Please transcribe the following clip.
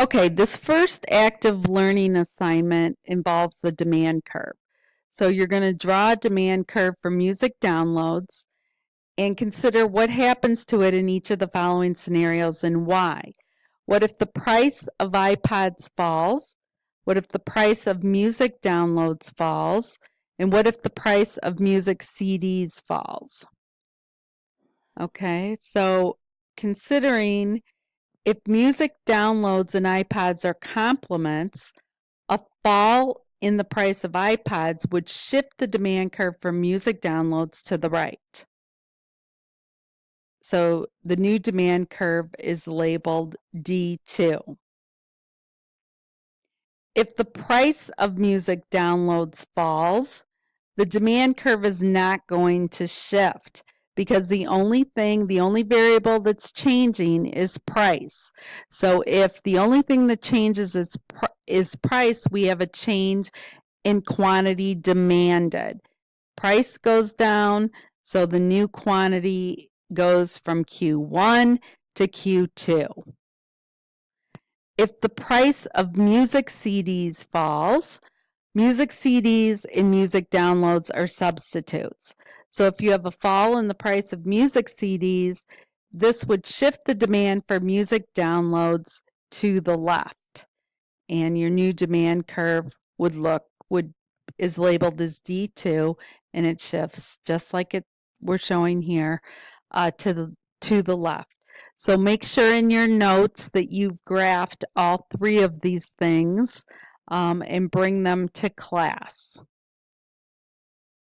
Okay, this first active learning assignment involves the demand curve. So you're going to draw a demand curve for music downloads and consider what happens to it in each of the following scenarios and why. What if the price of iPods falls? What if the price of music downloads falls? And what if the price of music CDs falls? Okay, so considering if music downloads and iPods are complements, a fall in the price of iPods would shift the demand curve for music downloads to the right. So the new demand curve is labeled D2. If the price of music downloads falls, the demand curve is not going to shift because the only variable that's changing is price. So if the only thing that changes is price, we have a change in quantity demanded. Price goes down, so the new quantity goes from Q1 to Q2. If the price of music CDs falls, music CDs and music downloads are substitutes. So if you have a fall in the price of music CDs, this would shift the demand for music downloads to the left. And your new demand curve is labeled as D2, and it shifts just like we're showing here to the left. So make sure in your notes that you've graphed all three of these things and bring them to class.